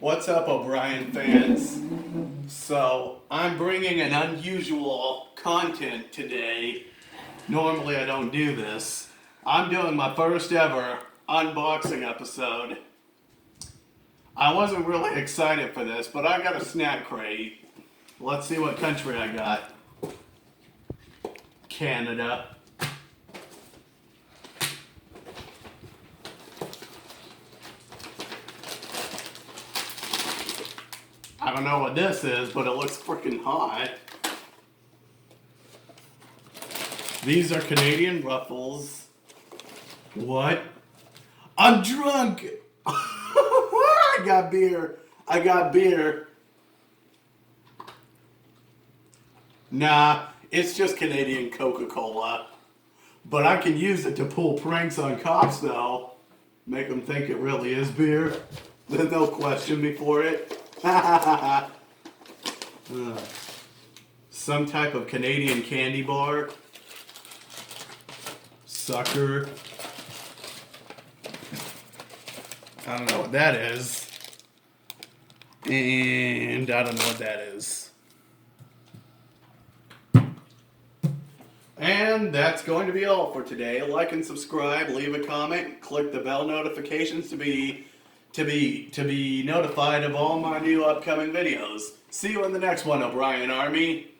What's up, O'Brien fans? So, I'm bringing an unusual content today. Normally, I don't do this. I'm doing my first ever unboxing episode. I wasn't really excited for this, but I got a snack crate. Let's see what country I got. Canada. I don't know what this is, but it looks freaking hot. These are Canadian Ruffles. What? I'm drunk! I got beer. I got beer. Nah, it's just Canadian Coca-Cola. But I can use it to pull pranks on cops, though. Make them think it really is beer. Then they'll question me for it. Some type of Canadian candy bar. Sucker. I don't know what that is. And I don't know what that is. And that's going to be all for today. Like and subscribe, leave a comment, click the bell notifications to be notified of all my new upcoming videos. See you in the next one, O'Brien Army.